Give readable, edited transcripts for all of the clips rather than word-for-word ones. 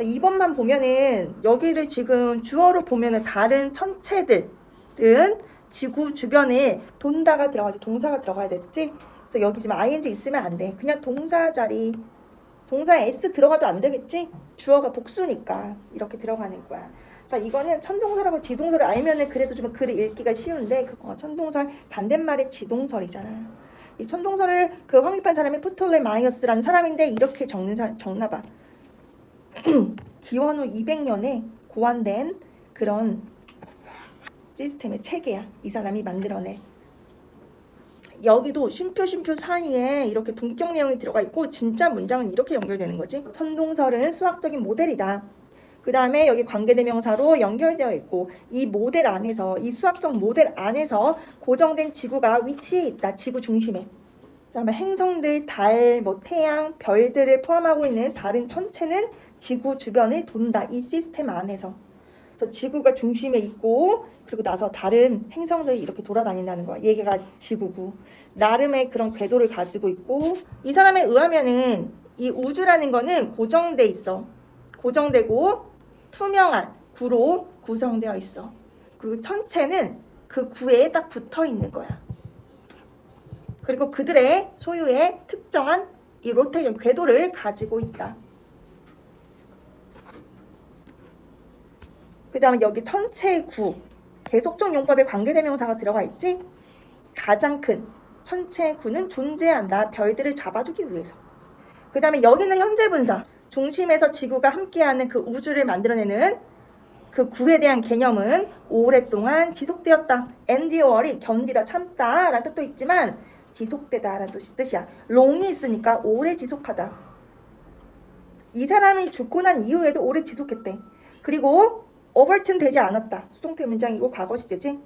2번만 보면은 여기를 지금 주어로 보면은 다른 천체들은 지구 주변에 돈다가 들어가지 동사가 들어가야 되지. 그래서 여기 지금 ing 있으면 안 돼. 그냥 동사 자리 동사에 s 들어가도 안 되겠지? 주어가 복수니까 이렇게 들어가는 거야. 자, 이거는 천동설하고 지동설을 알면은 그래도 좀 글을 읽기가 쉬운데 천동설 반대말의 지동설이잖아. 이 천동설을 그 확립한 사람이 프톨레마이어스라는 사람인데 이렇게 적나 봐. 기원 후 200년에 고안된 그런 시스템의 체계야. 이 사람이 만들어내. 여기도 쉼표 사이에 이렇게 동격 내용이 들어가 있고 진짜 문장은 이렇게 연결되는 거지. 천동설은 수학적인 모델이다. 그 다음에 여기 관계대명사로 연결되어 있고 이 모델 안에서 이 수학적 모델 안에서 고정된 지구가 위치해 있다. 지구 중심에. 그 다음에 행성들, 달, 태양, 별들을 포함하고 있는 다른 천체는 지구 주변을 돈다. 이 시스템 안에서. 그래서 지구가 중심에 있고 그리고 나서 다른 행성들이 이렇게 돌아다닌다는 거야. 얘가 지구고. 나름의 그런 궤도를 가지고 있고 이 사람에 의하면은 이 우주라는 거는 고정돼 있어. 고정되고 투명한 구로 구성되어 있어. 그리고 천체는 그 구에 딱 붙어 있는 거야. 그리고 그들의 소유의 특정한 이 로테이션 궤도를 가지고 있다. 그 다음에 여기 천체의 구, 계속적 용법에 관계대명사가 들어가 있지? 가장 큰 천체의 구는 존재한다. 별들을 잡아주기 위해서. 그 다음에 여기는 현재분사. 중심에서 지구가 함께하는 그 우주를 만들어내는 그 구에 대한 개념은 오랫동안 지속되었다. endure이 견디다, 참다 라는 뜻도 있지만 지속되다 라는 뜻이야. long이 있으니까 오래 지속하다. 이 사람이 죽고 난 이후에도 오래 지속했대. 그리고 overturn 되지 않았다. 수동태 문장이고 과거 시제지.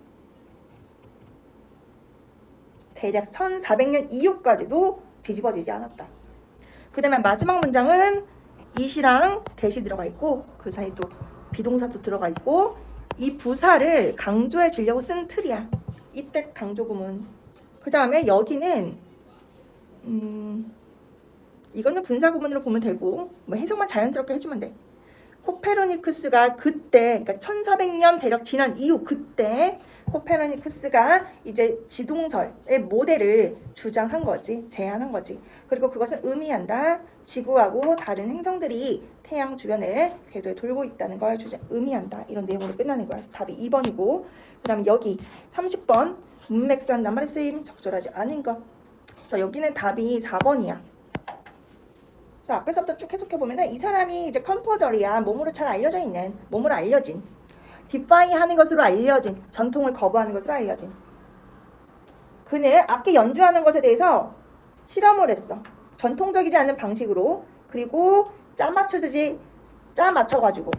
대략 1400년 이후까지도 뒤집어지지 않았다. 그 다음에 마지막 문장은 이시랑 대시 들어가 있고 그 사이 또 비동사도 들어가 있고 이 부사를 강조해 주려고 쓴 틀이야. 이때 강조 구문. 그 다음에 여기는 이거는 분사 구문으로 보면 되고 뭐 해석만 자연스럽게 해주면 돼. 코페르니쿠스가 그때 그러니까 1400년 대략 지난 이후 그때 코페르니쿠스가 이제 지동설의 모델을 주장한 거지. 제안한 거지. 그리고 그것은 의미한다. 지구하고 다른 행성들이 태양 주변을 궤도에 돌고 있다는 걸 의미한다. 이런 내용으로 끝나는 거야. 답이 2번이고 그 다음에 여기 30번 문맥상 낱말의 쓰임 적절하지 않은 것. 자, 여기는 답이 4번이야. 그래서 앞에서부터 쭉 해석해보면 이 사람이 이제 컴포저리야. 몸으로 잘 알려져 있는, 몸으로 알려진, 디파이 하는 것으로 알려진, 전통을 거부하는 것으로 알려진. 그는 악기 연주하는 것에 대해서 실험을 했어. 전통적이지 않은 방식으로. 그리고 짜 맞춰가지고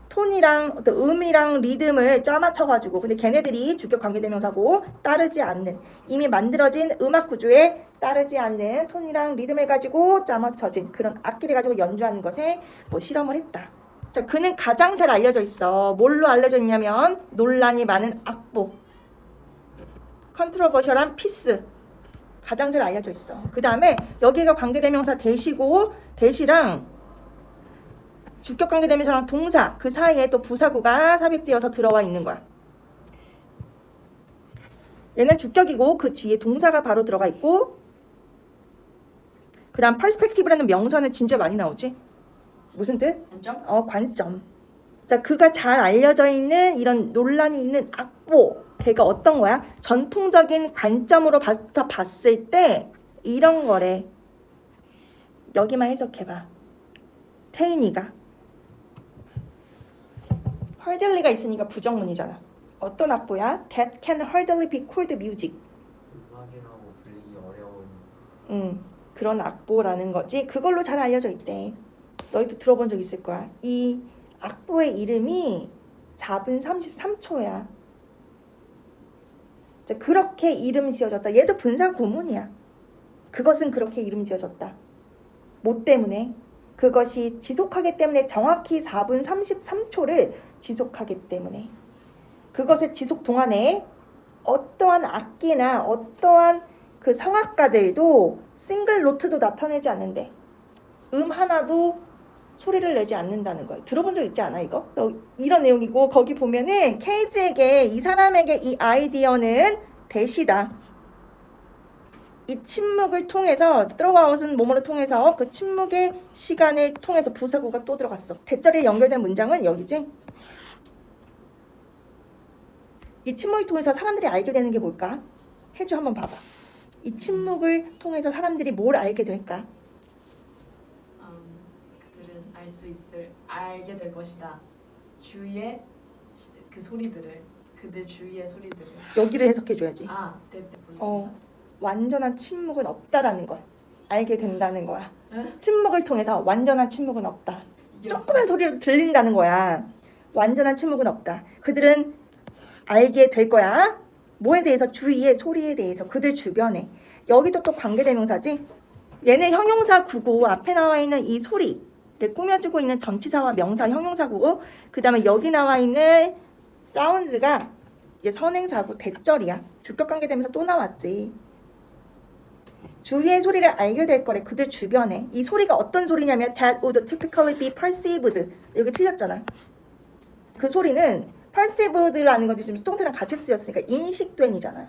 톤이랑 어떤 음이랑 리듬을 짜 맞춰가지고 근데 걔네들이 주격 관계대명사고 따르지 않는 이미 만들어진 음악 구조에 따르지 않는 톤이랑 리듬을 가지고 짜 맞춰진 그런 악기를 가지고 연주하는 것에 뭐 실험을 했다. 자, 그는 가장 잘 알려져 있어. 뭘로 알려져 있냐면 논란이 많은 악보, 컨트로버셜한 피스 가장 잘 알려져 있어. 그 다음에 여기가 관계대명사 대시고 대시랑 주격 관계대명사랑 동사 그 사이에 또 부사구가 삽입되어서 들어와 있는 거야. 얘는 주격이고 그 뒤에 동사가 바로 들어가 있고 그 다음 퍼스펙티브라는 명사는 진짜 많이 나오지. 무슨 뜻? 관점? 관점. 자, 그가 잘 알려져 있는 이런 논란이 있는 악보 걔가 어떤 거야? 전통적인 관점으로 봤을 때 이런 거래. 여기만 해석해봐. 태인이가 hardly가 있으니까 부정문이잖아. 어떤 악보야? That can hardly be called music. 음악이라고 불리기 어려운. 그런 악보라는 거지. 그걸로 잘 알려져 있대. 너희도 들어본 적 있을 거야. 이 악보의 이름이 4분 33초야. 자, 그렇게 이름 지어졌다. 얘도 분사 구문이야. 그것은 그렇게 이름 지어졌다. 뭐 때문에? 그것이 지속하기 때문에 정확히 4분 33초를 지속하기 때문에 그것의 지속 동안에 어떠한 악기나 어떠한 그 성악가들도 싱글 노트도 나타내지 않는데 하나도 소리를 내지 않는다는 거예요. 들어본 적 있지 않아 이거? 이런 내용이고 거기 보면은 케이지에게 이 사람에게 이 아이디어는 대시다. 이 침묵을 통해서 throughout은 뭐뭐를 통해서 그 침묵의 시간을 통해서 부사구가 또 들어갔어. 대자리에 연결된 문장은 여기지? 이 침묵을 통해서 사람들이 알게 되는 게 뭘까? 해주 한번 봐봐. 이 침묵을 통해서 사람들이 뭘 알게 될까? 그들은 알게 될 것이다. 주위의 그 소리들을, 그들 주위의 소리들을. 여기를 해석해줘야지. 네. 완전한 침묵은 없다라는 걸 알게 된다는 거야. 에? 침묵을 통해서 완전한 침묵은 없다. 조그만 소리로 들린다는 거야. 완전한 침묵은 없다. 그들은 알게 될 거야. 뭐에 대해서? 주위의 소리에 대해서. 그들 주변에. 여기도 또 관계대명사지. 얘네 형용사구고 앞에 나와 있는 이 소리를 꾸며주고 있는 전치사와 명사 형용사구고 그 다음에 여기 나와 있는 사운드가 이게 선행사고 대절이야. 주격관계대명사 또 나왔지. 주위의 소리를 알게 될 거래. 그들 주변에. 이 소리가 어떤 소리냐면 that would typically be perceived. 여기 틀렸잖아. 그 소리는 perceived라는 건지 지금 수동태랑 같이 쓰였으니까 인식된이잖아.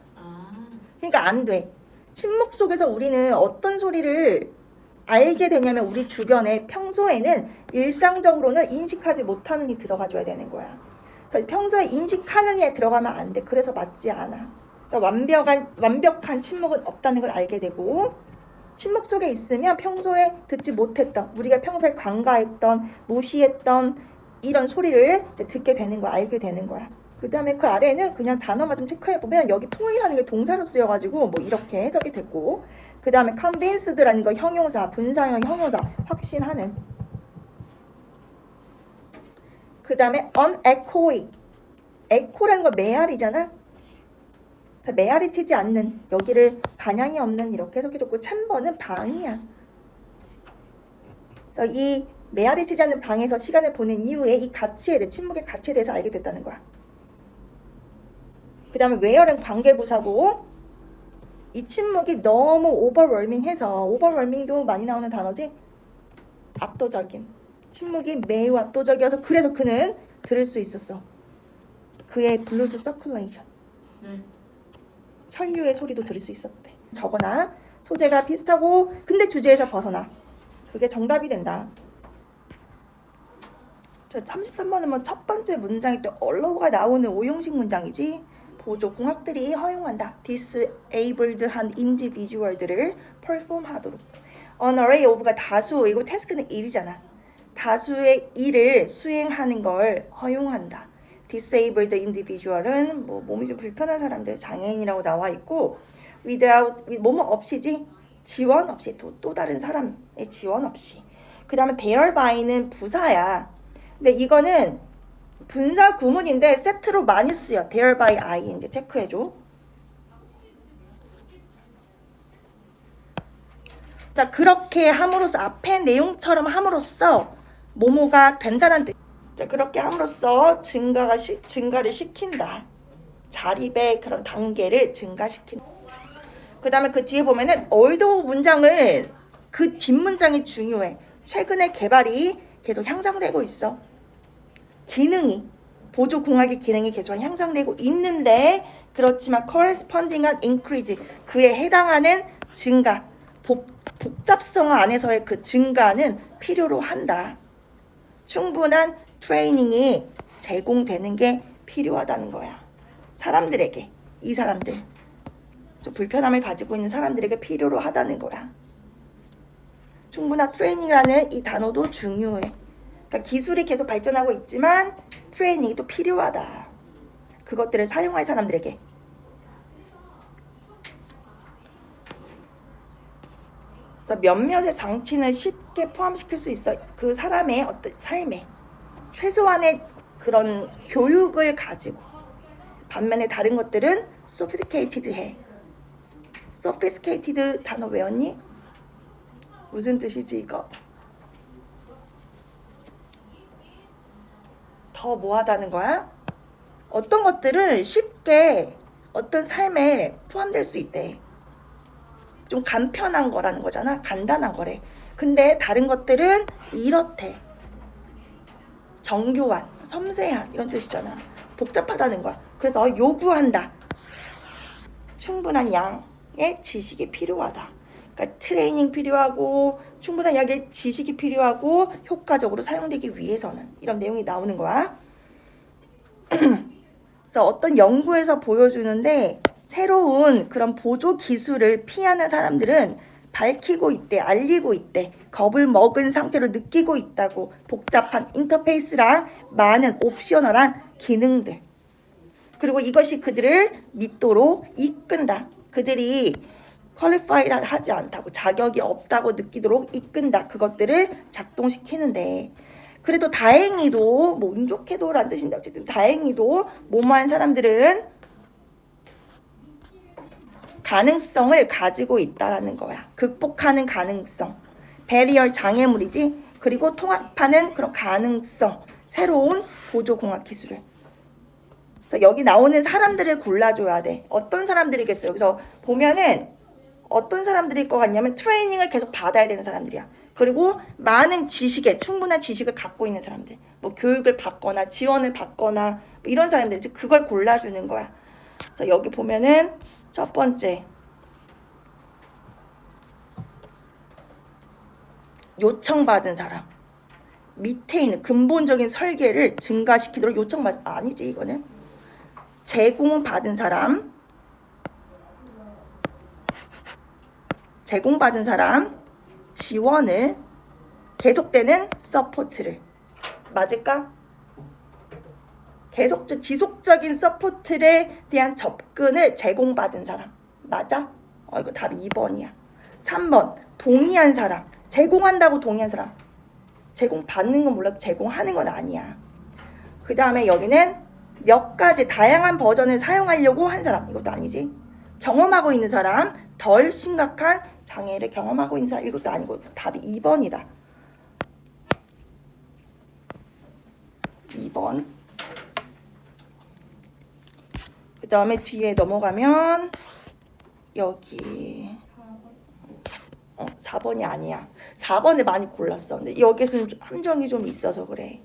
그러니까 안 돼. 침묵 속에서 우리는 어떤 소리를 알게 되냐면 우리 주변에 평소에는 일상적으로는 인식하지 못하는 이 들어가줘야 되는 거야. 그래서 평소에 인식하는 이에 들어가면 안 돼. 그래서 맞지 않아. 그래서 완벽한 침묵은 없다는 걸 알게 되고 침묵 속에 있으면 평소에 듣지 못했던 우리가 평소에 간과했던 무시했던 이런 소리를 이제 듣게 되는 거야. 알게 되는 거야. 그 다음에 그 아래에는 그냥 단어만 좀 체크해보면 여기 통일하는 게 동사로 쓰여가지고 뭐 이렇게 해석이 됐고 그 다음에 convinced라는 거 형용사 분사형 형용사 확신하는 그 다음에 unechoic echo라는 거 메아리잖아. 자, 메아리 치지 않는 여기를 반향이 없는 이렇게 해석해줬고 챔버는 방이야. 그래서 이 메아리 치지 않는 방에서 시간을 보낸 이후에 이 가치에 대해 침묵의 가치에 대해서 알게 됐다는 거야. 그 다음에 where는 관계부사고 이 침묵이 너무 overwhelming해서 overwhelming도 많이 나오는 단어지. 압도적인 침묵이 매우 압도적이어서 그래서 그는 들을 수 있었어. 그의 블루드 서큘레이션 혈류의 소리도 들을 수 있었대. 적어나 소재가 비슷하고 근데 주제에서 벗어나. 그게 정답이 된다. 저 33번은 뭐 첫 번째 문장이 또 allow가 나오는 오형식 문장이지. 보조공학들이 허용한다. disabled한 individual들을 perform하도록. An array of가 다수, 이거 태스크는 일이잖아. 다수의 일을 수행하는 걸 허용한다. disabled individual은 뭐 몸이 좀 불편한 사람들, 장애인이라고 나와 있고 without, 뭐뭐 없이지. 지원 없이, 또 다른 사람의 지원 없이. 그 다음에 thereby,는 부사야. 근데 이거는 분사 구문인데 세트로 많이 쓰여. thereby I 이제 체크해줘. 자, 그렇게 함으로써 앞에 내용처럼 함으로써 뭐뭐가 된다는 뜻. 자, 그렇게 함으로써 증가를 시킨다. 자립의 그런 단계를 증가시킨다. 그 다음에 그 뒤에 보면은 although 문장을 그 뒷문장이 중요해. 최근에 개발이 계속 향상되고 있어. 기능이 보조공학의 기능이 계속 향상되고 있는데 그렇지만 corresponding한 increase 그에 해당하는 증가 복잡성 안에서의 그 증가는 필요로 한다. 충분한 트레이닝이 제공되는 게 필요하다는 거야. 사람들에게 이 사람들 좀 불편함을 가지고 있는 사람들에게 필요로 하다는 거야. 충분한 트레이닝이라는 이 단어도 중요해. 그러니까 기술이 계속 발전하고 있지만 트레이닝이 또 필요하다. 그것들을 사용할 사람들에게. 그래서 몇몇의 장치는 쉽게 포함시킬 수 있어. 그 사람의 어떤 삶에 최소한의 그런 교육을 가지고. 반면에 다른 것들은 sophisticated해. sophisticated 단어 외웠니? 무슨 뜻이지 이거? 더 뭐하다는 거야? 어떤 것들은 쉽게 어떤 삶에 포함될 수 있대. 좀 간편한 거라는 거잖아. 간단한 거래. 근데 다른 것들은 이렇대. 정교한, 섬세한 이런 뜻이잖아. 복잡하다는 거야. 그래서 요구한다. 충분한 양의 지식이 필요하다. 그러니까 트레이닝 필요하고 충분한 양의 지식이 필요하고 효과적으로 사용되기 위해서는 이런 내용이 나오는 거야. 그래서 어떤 연구에서 보여주는데 새로운 그런 보조 기술을 피하는 사람들은 밝히고 있대, 알리고 있대, 겁을 먹은 상태로 느끼고 있다고. 복잡한 인터페이스랑 많은 옵셔널한 기능들. 그리고 이것이 그들을 믿도록 이끈다. 그들이 퀄리파이드 하지 않다고, 자격이 없다고 느끼도록 이끈다. 그것들을 작동시키는데, 그래도 다행히도, 뭐 운 좋게도라는 뜻인데 어쨌든 다행히도 뭐뭐한 사람들은 가능성을 가지고 있다라는 거야. 극복하는 가능성. 배리얼 장애물이지. 그리고 통합하는 그런 가능성. 새로운 보조공학 기술을. 그래서 여기 나오는 사람들을 골라줘야 돼. 어떤 사람들이겠어요? 여기서 보면은 어떤 사람들일 것 같냐면 트레이닝을 계속 받아야 되는 사람들이야. 그리고 많은 지식에 충분한 지식을 갖고 있는 사람들. 뭐 교육을 받거나 지원을 받거나 뭐 이런 사람들. 즉 그걸 골라주는 거야. 그래서 여기 보면은 첫 번째 요청받은 사람. 밑에 있는 근본적인 설계를 증가시키도록 요청받은, 아니지 이거는. 제공받은 사람, 제공받은 사람, 지원을, 계속되는 서포트를. 맞을까? 지속적인 서포트에 대한 접근을 제공받은 사람. 맞아? 이거 답이 2번이야. 3번, 동의한 사람. 제공한다고 동의한 사람. 제공받는 건 몰라도 제공하는 건 아니야. 그 다음에 여기는 몇 가지 다양한 버전을 사용하려고 한 사람. 이것도 아니지. 경험하고 있는 사람, 덜 심각한 장애를 경험하고 있는 사람. 이것도 아니고 답이 2번이다. 2번. 그 다음에 뒤에 넘어가면 여기 4번이 아니야. 4번을 많이 골랐어. 근데 여기서는 함정이 좀 있어서 그래.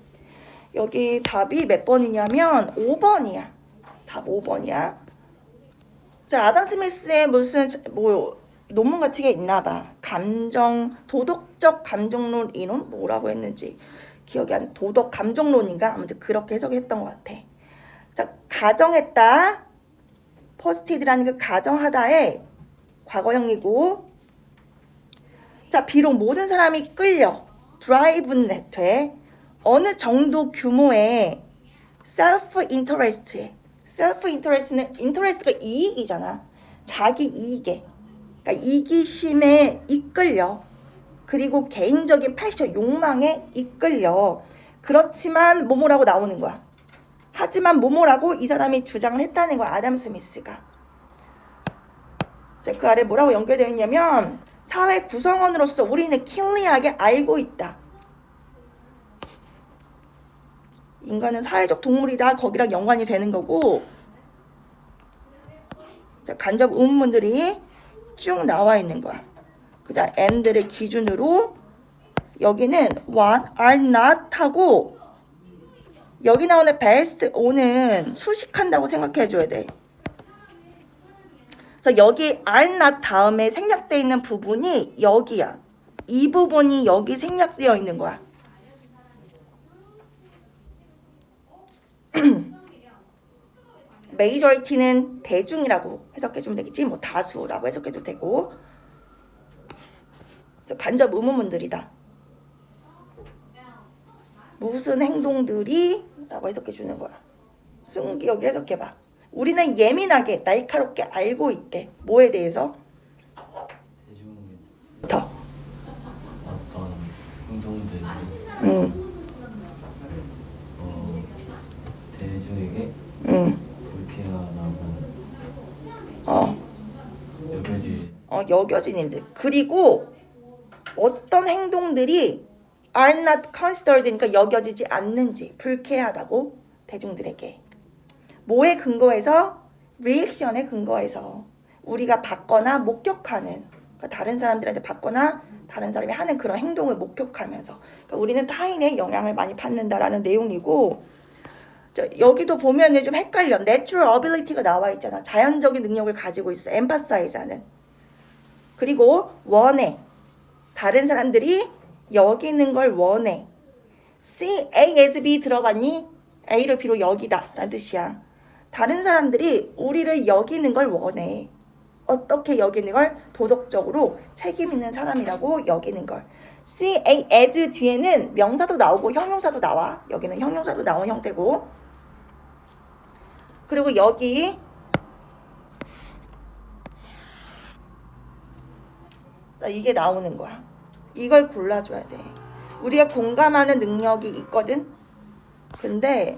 여기 답이 몇 번이냐면 5번이야. 답 5번이야. 자, 아담 스미스의 무슨 뭐 논문 같은 게 있나 봐. 도덕적 감정론 이론 뭐라고 했는지 기억이 안. 도덕 감정론인가? 아무튼 그렇게 해석했던 것 같아. 자, 가정했다. 퍼스티드라는 그 가정하다의 과거형이고, 자, 비록 모든 사람이 끌려 드라이브는 돼. 어느 정도 규모의 셀프 인터레스트에, 셀프 인터레스트는 인터레스트가 이익이잖아. 자기 이익에, 그러니까 이기심에 이끌려. 그리고 개인적인 패션, 욕망에 이끌려. 그렇지만 뭐뭐라고 나오는 거야. 하지만 뭐뭐라고 이 사람이 주장을 했다는 거야. 아담 스미스가. 자, 그 아래 뭐라고 연결되어 있냐면 사회 구성원으로서 우리는 킬리하게 알고 있다. 인간은 사회적 동물이다. 거기랑 연관이 되는 거고. 자, 간접 의문문들이 쭉 나와 있는 거야. 그 다음 and를 기준으로 여기는 what, are not 하고 여기 나오는 best, o는 수식한다고 생각해줘야 돼. 그래서 여기 are not 다음에 생략되어 있는 부분이 여기야. 이 부분이 여기 생략되어 있는 거야. majority는 대중이라고 해석해주면 되겠지. 뭐 다수라고 해석해도 되고. 그래서 간접 의문문들이다. 무슨 행동들이 라고 해석해주는 거야. 승기 여기 해석해봐. 우리는 예민하게 날카롭게 알고 있대. 뭐에 대해서? 대중의 더. 어떤 행동들이 대중에게 불쾌하다고 여겨지는지. 그리고 어떤 행동들이 are not considered, 그러니까 여겨지지 않는지, 불쾌하다고 대중들에게. 뭐에 근거해서? 리액션에 근거해서 우리가 받거나 목격하는, 그러니까 다른 사람들한테 받거나 다른 사람이 하는 그런 행동을 목격하면서. 그러니까 우리는 타인의 영향을 많이 받는다라는 내용이고, 여기도 보면은 좀 헷갈려. Natural ability가 나와 있잖아. 자연적인 능력을 가지고 있어. emphasize하는. 그리고 원해. 다른 사람들이 여기는 걸 원해. See A as B 들어봤니? A를 B로 여기다 라는 뜻이야. 다른 사람들이 우리를 여기는 걸 원해. 어떻게 여기는 걸? 도덕적으로 책임 있는 사람이라고 여기는 걸. See A as 뒤에는 명사도 나오고 형용사도 나와. 여기는 형용사도 나온 형태고. 그리고 여기 이게 나오는 거야. 이걸 골라줘야 돼. 우리가 공감하는 능력이 있거든. 근데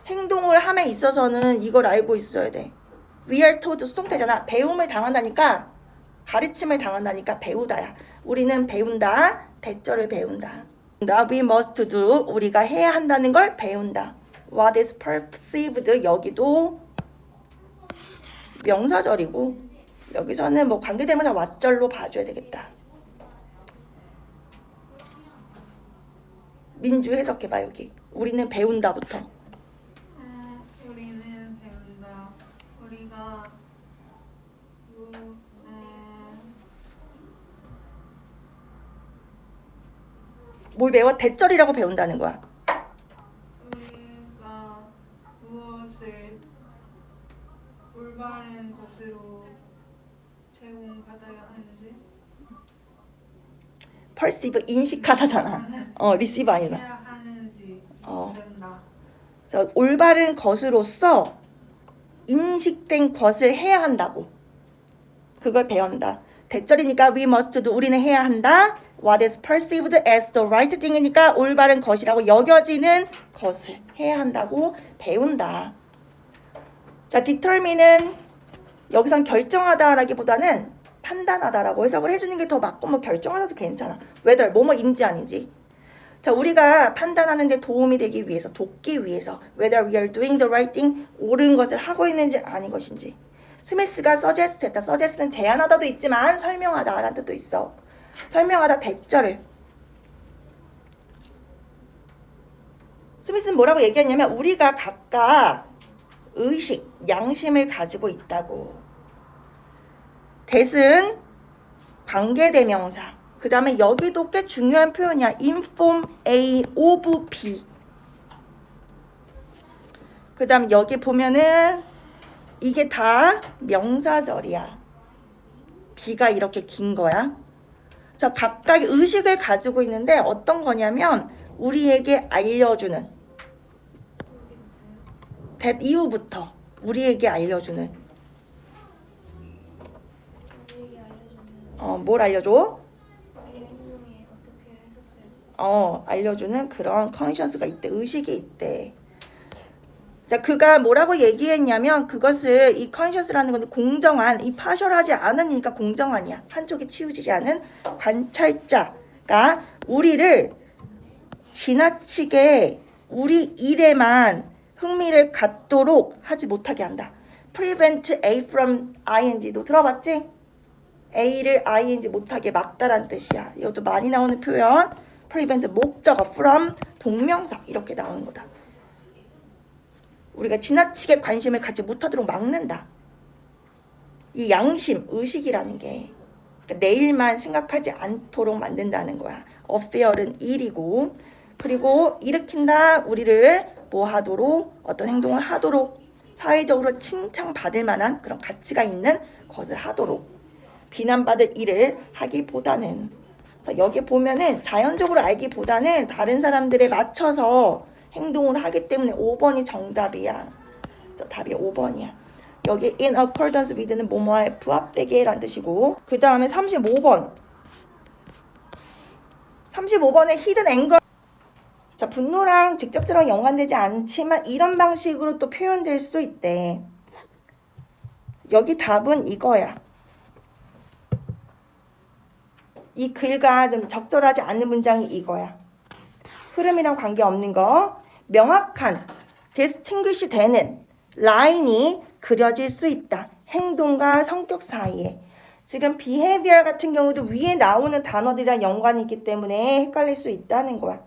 행동을 함에 있어서는 이걸 알고 있어야 돼. We are told 수동태잖아. 배움을 당한다니까, 가르침을 당한다니까 배우다야. 우리는 배운다. 대절을 배운다. We must do. 우리가 해야 한다는 걸 배운다. What is perceived. 여기도 명사절이고, 여기서는 뭐 관계대명사 왓절로 봐줘야 되겠다. 민주 해석해봐. 여기 우리는 배운다부터. 우리는 배운다. 우리가 뭘 배워? 대절이라고 배운다는 거야. 우리가 무엇을 올바른 것으로 제공받아야 하는지 perceive 인식하다잖아. receive 아니다. 해야 하는지 배운다. 그래서 올바른 것으로서 인식된 것을 해야 한다고. 그걸 배운다. 대절이니까 we must do. 우리는 해야 한다. What is perceived as the right thing이니까 올바른 것이라고 여겨지는 것을 해야 한다고 배운다. 자, determine은 여기선 결정하다라기보다는 판단하다라고 해석을 해주는 게 더 맞고, 뭐 결정하다도 괜찮아. whether 뭐뭐인지 아닌지. 자, 우리가 판단하는 데 도움이 되기 위해서, 돕기 위해서 whether we are doing the right thing, 옳은 것을 하고 있는지 아닌 것인지. 스미스가 suggest 했다. suggest는 제안하다도 있지만 설명하다라는 뜻도 있어. 설명하다 대절을. 스미스는 뭐라고 얘기했냐면 우리가 각각 의식, 양심을 가지고 있다고. that은 관계대명사. 그 다음에 여기도 꽤 중요한 표현이야. inform A of B. 그 다음 여기 보면은 이게 다 명사절이야. B가 이렇게 긴 거야. 자, 각각 의식을 가지고 있는데 어떤 거냐면 우리에게 알려주는, that 이후부터 우리에게 알려주는. 우리에게 알려주는 뭘 알려줘? 우리의 행동이 어떻게 해석될지. 알려주는 그런 컨셔스가 있대. 의식이 있대. 자, 그가 뭐라고 얘기했냐면 그것을, 이 컨셔스라는 건 공정한, 이 파셜하지 않으니까 공정한이야. 한쪽에 치우지지 않은 관찰자가 우리를 지나치게 우리 일에만 흥미를 갖도록 하지 못하게 한다. prevent A from ing. 너 들어봤지? A를 ing 못하게 막다란 뜻이야. 이것도 많이 나오는 표현. prevent 목적어 from 동명사 이렇게 나오는 거다. 우리가 지나치게 관심을 갖지 못하도록 막는다. 이 양심, 의식이라는 게 그러니까 내일만 생각하지 않도록 만든다는 거야. affair은 일이고, 그리고 일으킨다. 우리를 뭐 하도록, 어떤 행동을 하도록, 사회적으로 칭찬받을 만한 그런 가치가 있는 것을 하도록, 비난받을 일을 하기보다는. 여기 보면은 자연적으로 알기보다는 다른 사람들에 맞춰서 행동을 하기 때문에 5번이 정답이야. 답이 5번이야. 여기 in accordance with는 뭐뭐에 부합되게 라는 뜻이고, 그 다음에 35번. 35번에 hidden anger. 자, 분노랑 직접적으로 연관되지 않지만 이런 방식으로 또 표현될 수도 있대. 여기 답은 이거야. 이 글과 좀 적절하지 않은 문장이 이거야. 흐름이랑 관계없는 거. 명확한, distinguish 되는 라인이 그려질 수 있다. 행동과 성격 사이에. 지금 behavior 같은 경우도 위에 나오는 단어들이랑 연관이 있기 때문에 헷갈릴 수 있다는 거야.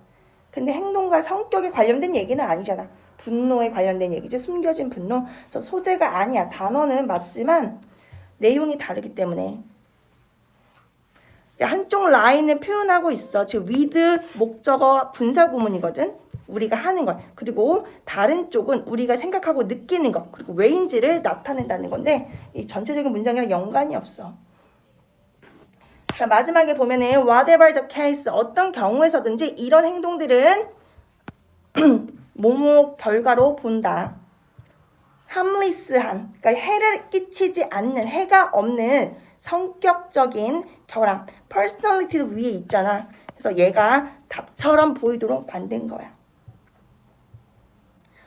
근데 행동과 성격에 관련된 얘기는 아니잖아. 분노에 관련된 얘기지. 숨겨진 분노. 그래서 소재가 아니야. 단어는 맞지만 내용이 다르기 때문에. 한쪽 라인을 표현하고 있어. 즉 with 목적어 분사 구문이거든. 우리가 하는 것. 그리고 다른 쪽은 우리가 생각하고 느끼는 것. 그리고 왜인지를 나타낸다는 건데 이 전체적인 문장이랑 연관이 없어. 자, 마지막에 보면은 whatever the case 어떤 경우에서든지 이런 행동들은 뭐뭐 결과로 본다. harmless한 그러니까 해를 끼치지 않는 해가 없는 성격적인 결함 personality도 위에 있잖아. 그래서 얘가 답처럼 보이도록 만든 거야.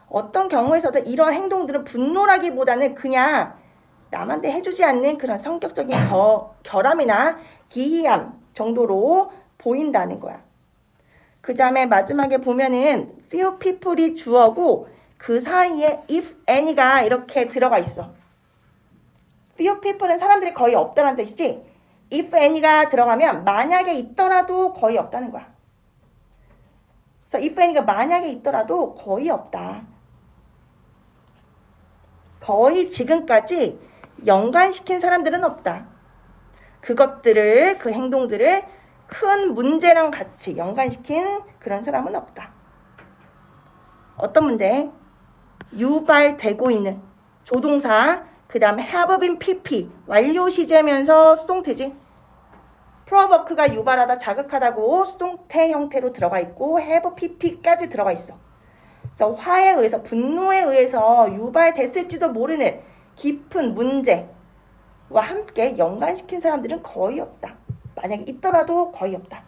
어떤 경우에서도 이런 행동들은 분노라기보다는 그냥 남한테 해주지 않는 그런 성격적인 결함이나 기이함 정도로 보인다는 거야. 그 다음에 마지막에 보면은 few people이 주어고 그 사이에 if any가 이렇게 들어가 있어. few people은 사람들이 거의 없다는 뜻이지. if any가 들어가면 만약에 있더라도 거의 없다는 거야. 그래서 if any가 만약에 있더라도 거의 없다. 거의 지금까지 연관시킨 사람들은 없다. 그것들을 그 행동들을 큰 문제랑 같이 연관시킨 그런 사람은 없다. 어떤 문제? 유발되고 있는 조동사 그 다음에 have been pp 완료 시제면서 수동태지. provoke가 유발하다 자극하다고 수동태 형태로 들어가 있고 have pp까지 들어가 있어. 그래서 화에 의해서 분노에 의해서 유발됐을지도 모르는 깊은 문제와 함께 연관시킨 사람들은 거의 없다. 만약에 있더라도 거의 없다.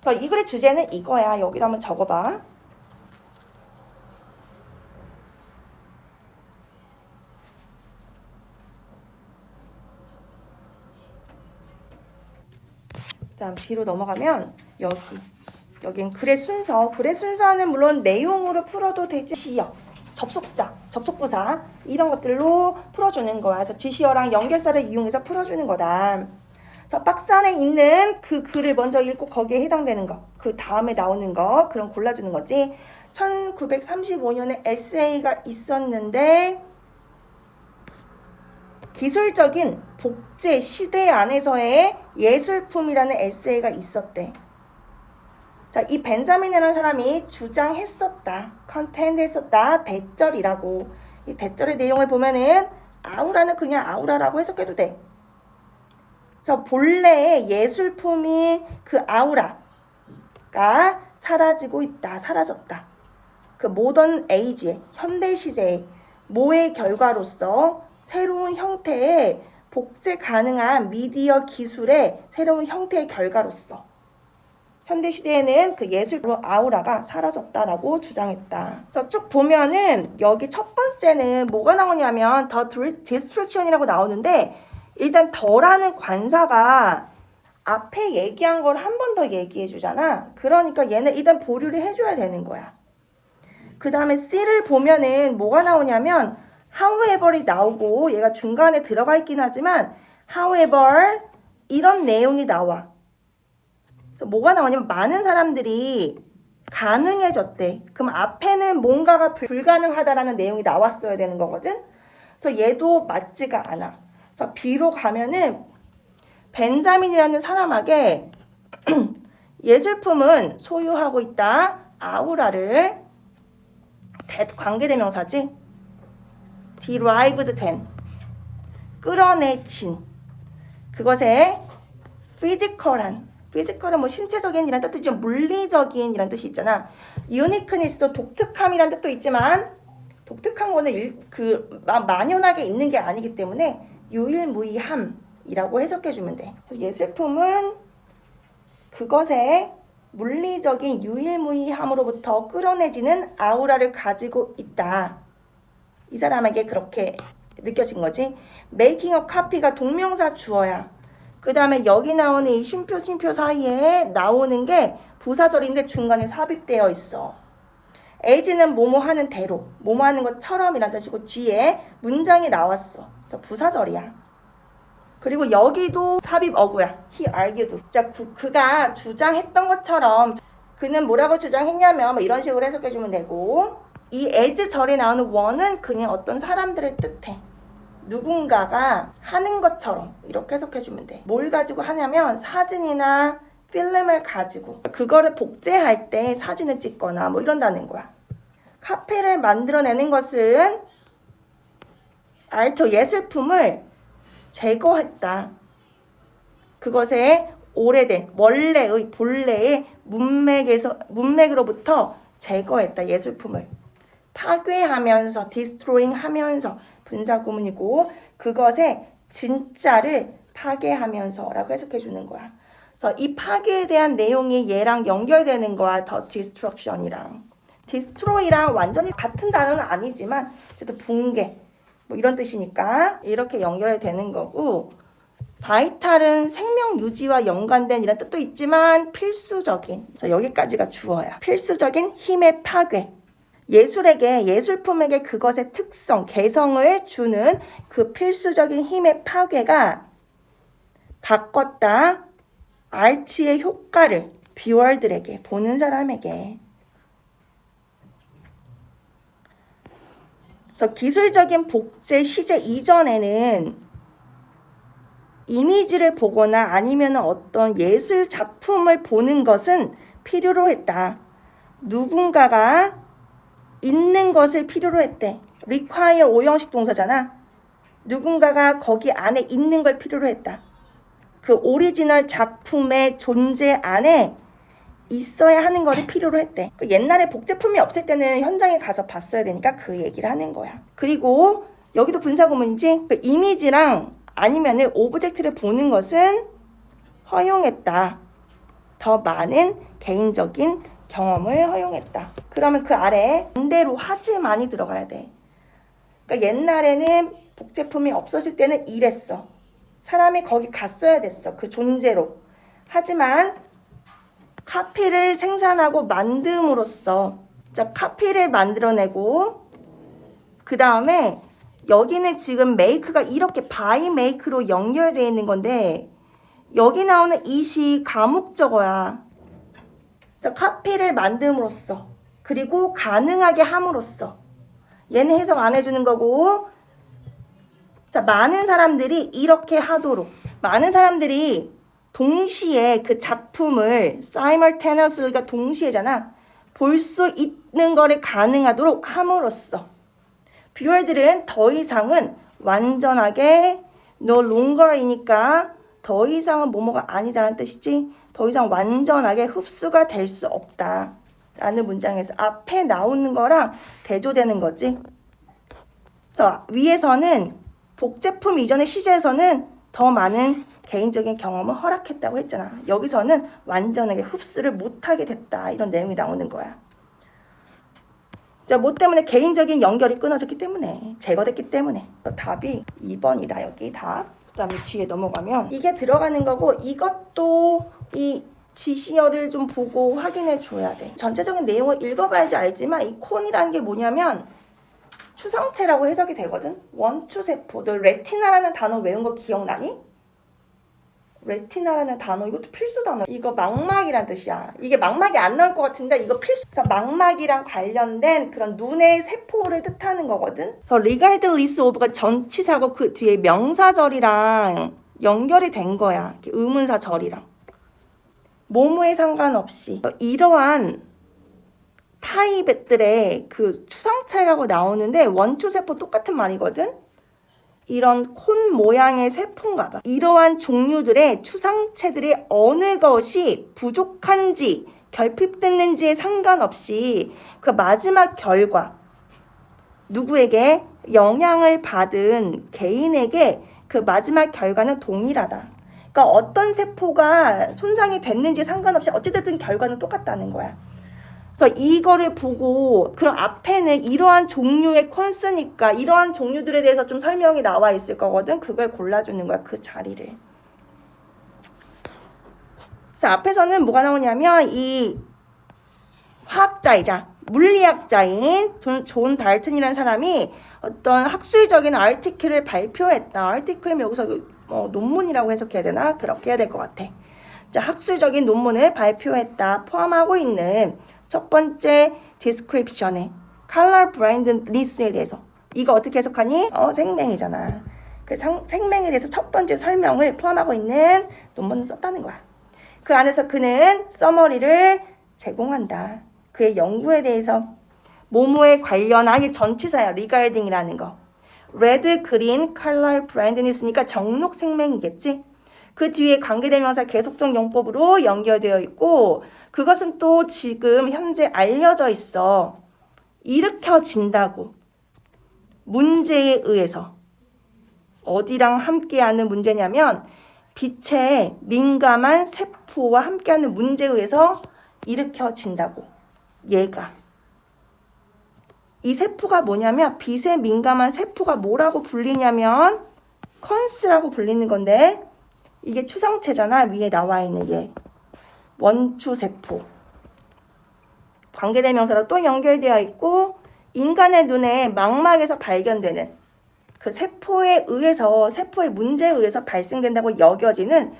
그래서 이 글의 주제는 이거야. 여기다 한번 적어봐. 다음 뒤로 넘어가면 여긴 글의 순서. 글의 순서는 물론 내용으로 풀어도 되지. 지시어, 접속사, 접속부사 이런 것들로 풀어주는 거야. 그래서 지시어랑 연결사를 이용해서 풀어주는 거다. 그래서 박스 안에 있는 그 글을 먼저 읽고 거기에 해당되는 거, 그 다음에 나오는 거 그럼 골라주는 거지. 1935년에 에세이가 있었는데 기술적인 복제 시대 안에서의 예술품이라는 에세이가 있었대. 자, 이 벤자민이라는 사람이 주장했었다. 컨텐트했었다. 대절이라고. 이 대절의 내용을 보면은 아우라는 그냥 아우라라고 해석해도 돼. 그래서 본래의 예술품이 그 아우라가 사라지고 있다. 사라졌다. 그 모던 에이지의 현대 시대의 모의 결과로서 새로운 형태의 복제 가능한 미디어 기술의 새로운 형태의 결과로서 현대 시대에는 그 예술로 아우라가 사라졌다라고 주장했다. 그래서 쭉 보면은 여기 첫 번째는 뭐가 나오냐면 더 디스트랙션이라고 나오는데 일단 더라는 관사가 앞에 얘기한 걸 한 번 더 얘기해 주잖아. 그러니까 얘는 일단 보류를 해줘야 되는 거야. 그 다음에 C를 보면은 뭐가 나오냐면 however이 나오고 얘가 중간에 들어가 있긴 하지만 however 이런 내용이 나와. 그래서 뭐가 나오냐면 많은 사람들이 가능해졌대. 그럼 앞에는 뭔가가 불가능하다라는 내용이 나왔어야 되는 거거든. 그래서 얘도 맞지가 않아. 그래서 B로 가면은 벤자민이라는 사람에게 예술품은 소유하고 있다. 아우라를 관계대명사지. derived 된 끌어내진 그것에 physical은 뭐 신체적인 이란 뜻도 있지만 물리적인 이란 뜻이 있잖아. uniqueness도 독특함이란 뜻도 있지만 독특한 거는 만연하게 있는 게 아니기 때문에 유일무이함이라고 해석해주면 돼. 예술품은 그것의 물리적인 유일무이함으로부터 끌어내지는 아우라를 가지고 있다. 이 사람에게 그렇게 느껴진 거지. making a copy가 동명사 주어야. 그 다음에 여기 나오는 이 쉼표 사이에 나오는 게 부사절인데 중간에 삽입되어 있어. as는 뭐뭐 하는 대로, 뭐뭐 하는 것처럼 이란 뜻이고 뒤에 문장이 나왔어. 그래서 부사절이야. 그리고 여기도 삽입 어구야. He argued. 자, 그가 주장했던 것처럼 그는 뭐라고 주장했냐면 뭐 이런 식으로 해석해주면 되고, 이 as 절에 나오는 one은 그냥 어떤 사람들을 뜻해. 누군가가 하는 것처럼 이렇게 해석해주면 돼. 뭘 가지고 하냐면 사진이나 필름을 가지고 그거를 복제할 때 사진을 찍거나 뭐 이런다는 거야. 카페를 만들어내는 것은 알트 예술품을 제거했다. 그것의 오래된 원래의 본래의 문맥으로부터 제거했다. 예술품을 파괴하면서 destroying 하면서 분사구문이고, 그것의 진짜를 파괴하면서라고 해석해 주는 거야. 그래서 이 파괴에 대한 내용이 얘랑 연결되는 거야. the destruction이랑. destroy랑 완전히 같은 단어는 아니지만 어쨌든 붕괴 뭐 이런 뜻이니까 이렇게 연결이 되는 거고, 바이탈은 생명 유지와 연관된 이런 뜻도 있지만 필수적인, 여기까지가 주어야. 필수적인 힘의 파괴. 예술에게, 예술품에게 그것의 특성, 개성을 주는 그 필수적인 힘의 파괴가 바꿨다. 아트의 효과를 뷰어들에게, 보는 사람에게. 그래서 기술적인 복제 시제 이전에는 이미지를 보거나 아니면 어떤 예술 작품을 보는 것은 필요로 했다. 누군가가 있는 것을 필요로 했대. require 5형식 동사잖아. 누군가가 거기 안에 있는 걸 필요로 했다. 그 오리지널 작품의 존재 안에 있어야 하는 거를 필요로 했대. 옛날에 복제품이 없을 때는 현장에 가서 봤어야 되니까 그 얘기를 하는 거야. 그리고 여기도 분사구문이지. 그 이미지랑 아니면은 오브젝트를 보는 것은 허용했다. 더 많은 개인적인 경험을 허용했다. 그러면 그 아래에 반대로 하지만이 들어가야 돼. 그러니까 옛날에는 복제품이 없었을 때는 이랬어. 사람이 거기 갔어야 됐어. 그 존재로. 하지만 카피를 생산하고 만듦으로써, 자, 카피를 만들어내고, 그 다음에 여기는 지금 make가 이렇게 by make로 연결되어 있는 건데, 여기 나오는 it이 가목적어야. 그래서 카피를 만듦으로써, 그리고 가능하게 함으로써. 얘는 해석 안 해주는 거고, 자, 많은 사람들이 이렇게 하도록. 많은 사람들이 동시에 그 작품을 simultaneously가 동시에잖아. 볼 수 있는 거를 가능하도록 함으로써. 뷰어들은 더 이상은 완전하게 no longer이니까 더 이상은 뭐뭐가 아니다라는 뜻이지. 더 이상 완전하게 흡수가 될 수 없다 라는 문장에서 앞에 나오는 거랑 대조되는 거지. 그래서 위에서는 복제품 이전의 시제에서는 더 많은 개인적인 경험을 허락했다고 했잖아. 여기서는 완전하게 흡수를 못하게 됐다. 이런 내용이 나오는 거야. 자, 뭐 때문에? 개인적인 연결이 끊어졌기 때문에, 제거됐기 때문에. 답이 2번이다. 여기 답. 그 다음에 뒤에 넘어가면 이게 들어가는 거고, 이것도 이 지시어를 좀 보고 확인해 줘야 돼. 전체적인 내용을 읽어봐야지 알지만 이 콘이라는 게 뭐냐면 추상체라고 해석이 되거든. 원추세포. 너 레티나라는 단어 외운 거 기억나니? 레티나라는 단어, 이것도 필수 단어. 이거 망막이란 뜻이야. 이게 망막이 안 나올 것 같은데 이거 필수. 그래서 망막이랑 관련된 그런 눈의 세포를 뜻하는 거거든. 그래서 regardless of가 전치사고 그 뒤에 명사절이랑 연결이 된 거야. 의문사절이랑. 뭐뭐에 상관없이. 이러한 타입들의 그 추상체라고 나오는데 원추세포 똑같은 말이거든. 이런 콘 모양의 세포인가 봐. 이러한 종류들의 추상체들이 어느 것이 부족한지 결핍됐는지에 상관없이 그 마지막 결과, 누구에게 영향을 받은 개인에게 그 마지막 결과는 동일하다. 그러니까 어떤 세포가 손상이 됐는지 상관없이 어찌됐든 결과는 똑같다는 거야. 그래서 이거를 보고, 그럼 앞에는 이러한 종류의 콘스니까 이러한 종류들에 대해서 좀 설명이 나와 있을 거거든. 그걸 골라주는 거야, 그 자리를. 그래서 앞에서는 뭐가 나오냐면 이 화학자이자 물리학자인 존 달튼이라는 사람이 어떤 학술적인 아티클을 발표했다. 아티클은 여기서 논문이라고 해석해야 되나? 그렇게 해야 될 것 같아. 자, 학술적인 논문을 발표했다. 포함하고 있는 첫 번째 디스크립션에 컬러 블라인드니스에 대해서 이거 어떻게 해석하니? 생명이잖아. 그 생명에 대해서 첫 번째 설명을 포함하고 있는 논문을 썼다는 거야. 그 안에서 그는 서머리를 제공한다. 그의 연구에 대해서 뭐뭐에 관련한 이 전치사야. regarding이라는 거. red, green, color, blindness니까 정록 생명이겠지. 그 뒤에 관계대명사 계속적 용법으로 연결되어 있고 그것은 또 지금 현재 알려져 있어. 일으켜진다고. 문제에 의해서. 어디랑 함께하는 문제냐면 빛에 민감한 세포와 함께하는 문제에 의해서 일으켜진다고. 얘가. 이 세포가 뭐냐면 빛에 민감한 세포가 뭐라고 불리냐면 컨스라고 불리는 건데 이게 추상체잖아. 위에 나와 있는 얘. 원추세포. 관계대명사로 또 연결되어 있고 인간의 눈에 망막에서 발견되는 그 세포에 의해서 세포의 문제에 의해서 발생된다고 여겨지는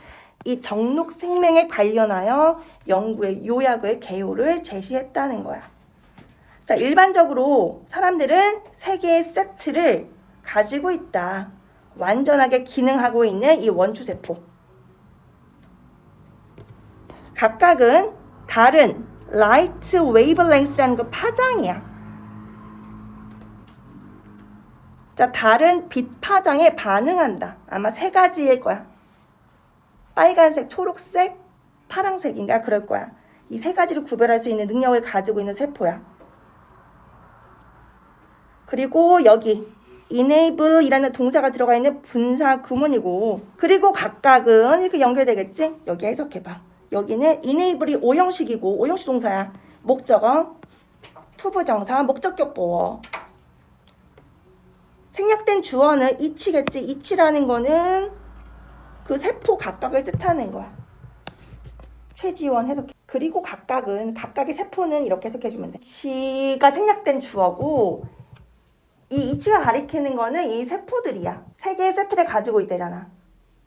이 정록 생명에 관련하여 연구의 요약을 개요를 제시했다는 거야. 자, 일반적으로 사람들은 세 개의 세트를 가지고 있다. 완전하게 기능하고 있는 이 원추세포. 각각은 다른 라이트 웨이브랭스라는 거 파장이야. 자, 다른 빛 파장에 반응한다. 아마 세 가지일 거야. 빨간색, 초록색, 파랑색인가 그럴 거야. 이 세 가지를 구별할 수 있는 능력을 가지고 있는 세포야. 그리고 여기 enable이라는 동사가 들어가 있는 분사 구문이고 그리고 각각은 이렇게 연결되겠지? 여기 해석해봐. 여기는 enable이 오형식이고 오형식 동사야. 목적어, 투부정사, 목적격 보어. 생략된 주어는 each겠지. each라는 거는 그 세포 각각을 뜻하는 거야. 최지원 해석해. 그리고 각각의 세포는 이렇게 해석해주면 돼. each가 생략된 주어고 이 each가 가리키는 거는 이 세포들이야. 세 개의 세트를 가지고 있대잖아.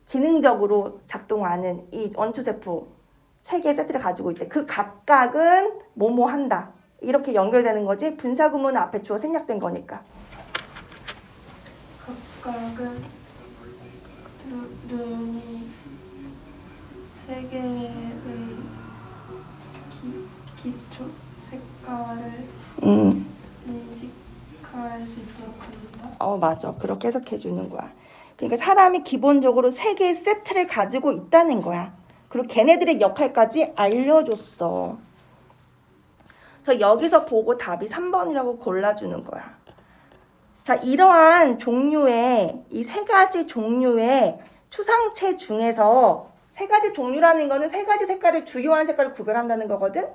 기능적으로 작동하는 이 원추세포 세 개의 세트를 가지고 있대. 그 각각은 뭐뭐 한다. 이렇게 연결되는 거지. 분사구문 앞에 주어 생략된 거니까. 각각은 눈이 세 개의 기초 색깔을 인식할 수 있도록 한다. 맞아. 그렇게 해석해 주는 거야. 그러니까 사람이 기본적으로 세 개의 세트를 가지고 있다는 거야. 그리고 걔네들의 역할까지 알려줬어. 그래서 여기서 보고 답이 3번이라고 골라주는 거야. 자, 이러한 종류의 이 세 가지 종류의 추상체 중에서 세 가지 종류라는 거는 세 가지 색깔을 주요한 색깔을 구별한다는 거거든.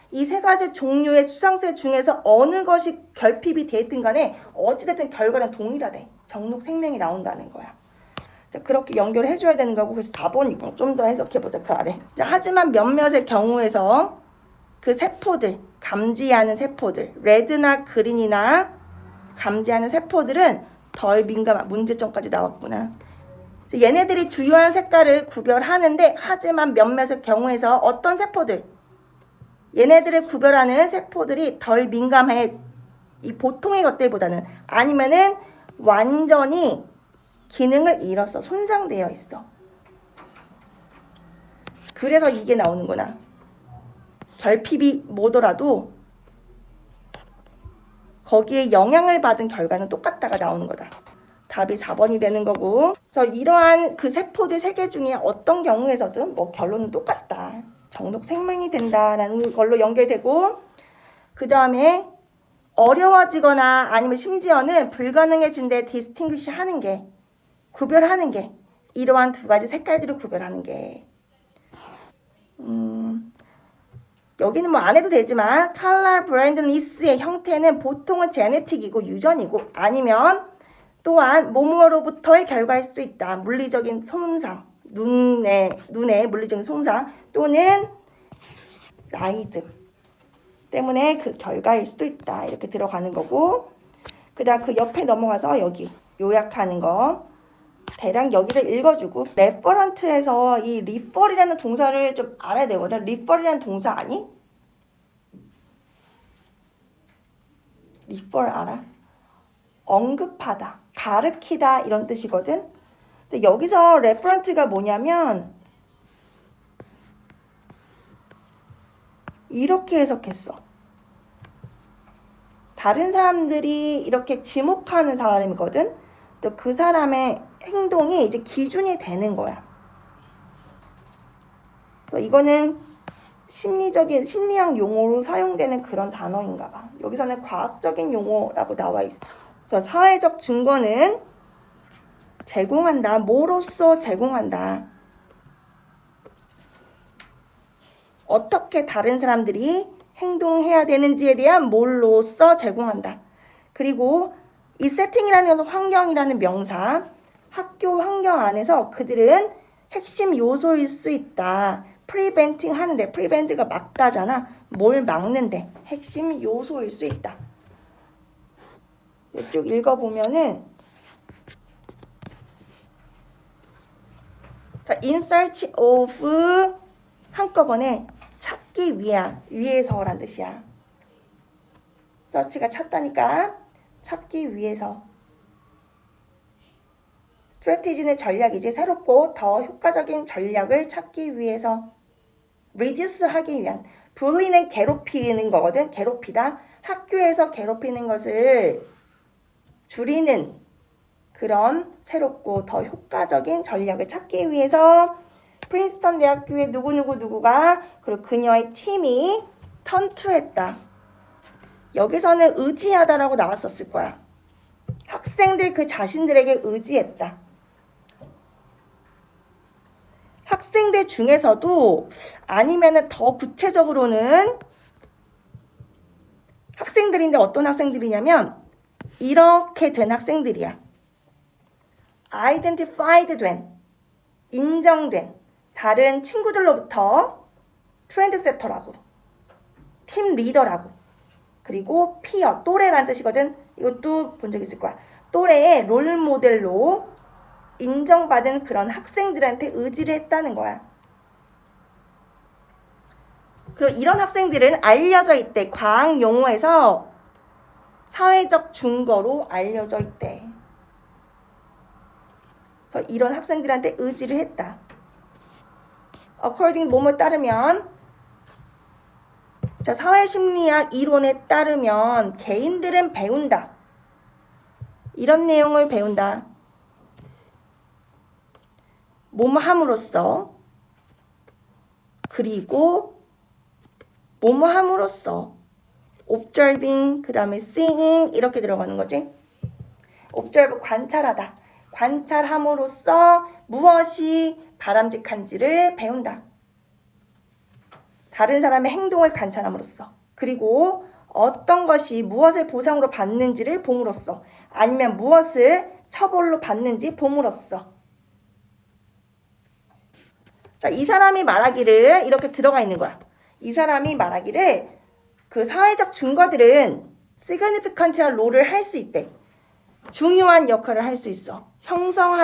이 세 가지 종류의 추상체 중에서 어느 것이 결핍이 되든 간에 어찌됐든 결과는 동일하대. 정록 생명이 나온다는 거야. 자, 그렇게 연결을 해줘야 되는 거고 그래서 4번이고 좀 더 해석해보자. 그 아래. 자, 하지만 몇몇의 경우에서 그 세포들, 감지하는 세포들, 레드나 그린이나 감지하는 세포들은 덜 민감한 문제점까지 나왔구나. 얘네들이 주요한 색깔을 구별하는데 하지만 몇몇의 경우에서 어떤 세포들, 얘네들을 구별하는 세포들이 덜 민감해. 이 보통의 것들보다는 아니면은 완전히 기능을 잃었어. 손상되어 있어. 그래서 이게 나오는구나. 결핍이 뭐더라도 거기에 영향을 받은 결과는 똑같다가 나오는 거다. 답이 4번이 되는 거고. 그래서 이러한 그 세포들 3개 중에 어떤 경우에서든 뭐 결론은 똑같다. 정록 생명이 된다라는 걸로 연결되고 그 다음에 어려워지거나 아니면 심지어는 불가능해진데 디스팅귀시 하는 게 구별하는 게 이러한 두 가지 색깔들을 구별하는 게 여기는 뭐 안 해도 되지만 컬러 블라인드니스의 형태는 보통은 제네틱이고 유전이고 아니면 또한 뭐뭐로부터의 결과일 수도 있다. 물리적인 손상, 눈의 물리적인 손상 또는 나이즘 때문에 그 결과일 수도 있다. 이렇게 들어가는 거고, 그 다음 그 옆에 넘어가서 여기 요약하는 거 대략 여기를 읽어주고, 레퍼런트에서 이 리퍼이라는 동사를 좀 알아야 되거든. 리퍼이라는 동사 아니? 리퍼 알아? 언급하다, 가르치다 이런 뜻이거든. 근데 여기서 레퍼런트가 뭐냐면 이렇게 해석했어. 다른 사람들이 이렇게 지목하는 사람이거든. 또 그 사람의 행동이 이제 기준이 되는 거야. 그래서 이거는 심리학 용어로 사용되는 그런 단어인가 봐. 여기서는 과학적인 용어라고 나와 있어. 자, 사회적 증거는 제공한다. 뭐로써 제공한다. 어떻게 다른 사람들이 행동해야 되는지에 대한 뭘로써 제공한다. 그리고 이 세팅이라는 환경이라는 명사, 학교 환경 안에서 그들은 핵심 요소일 수 있다. 프리벤팅 하는데, 프리벤트가 막다잖아. 뭘 막는데 핵심 요소일 수 있다. 쭉 읽어보면은, 자, in search of 한꺼번에 찾기 위해서란 뜻이야. search가 찾다니까 찾기 위해서. 스트래티지는 전략이지. 새롭고 더 효과적인 전략을 찾기 위해서. reduce 하기 위한. bully는 괴롭히는 거거든. 괴롭히다. 학교에서 괴롭히는 것을 줄이는 그런 새롭고 더 효과적인 전략을 찾기 위해서 프린스턴 대학교의 누구가 그리고 그녀의 팀이 턴투했다. 여기서는 의지하다라고 나왔었을 거야. 학생들 그 자신들에게 의지했다. 학생들 중에서도 아니면은 더 구체적으로는 학생들인데 어떤 학생들이냐면 이렇게 된 학생들이야. identified 된, 인정된 다른 친구들로부터 트렌드세터라고, 팀 리더라고, 그리고 피어, 또래라는 뜻이거든. 이것도 본 적 있을 거야. 또래의 롤모델로 인정받은 그런 학생들한테 의지를 했다는 거야. 그리고 이런 학생들은 알려져 있대. 과학 용어에서 사회적 증거로 알려져 있대. 그래서 이런 학생들한테 의지를 했다. according 뭐뭐에 따르면, 자, 사회심리학 이론에 따르면 개인들은 배운다. 이런 내용을 배운다. 뭐뭐 함으로써, 그리고 뭐뭐 함으로써, observing, 그 다음에 seeing 이렇게 들어가는 거지. observe, 관찰하다. 관찰함으로써 무엇이 바람직한지를 배운다. 다른 사람의 행동을 관찰함으로써, 그리고 어떤 것이 무엇을 보상으로 받는지를 봄으로써, 아니면 무엇을 처벌로 받는지 봄으로써. 자, 이 사람이 말하기를 이렇게 들어가 있는 거야. 이 사람이 말하기를 그 사회적 증거들은 significant 롤을 할 수 있대. 중요한 역할을 할 수 있어. 형성하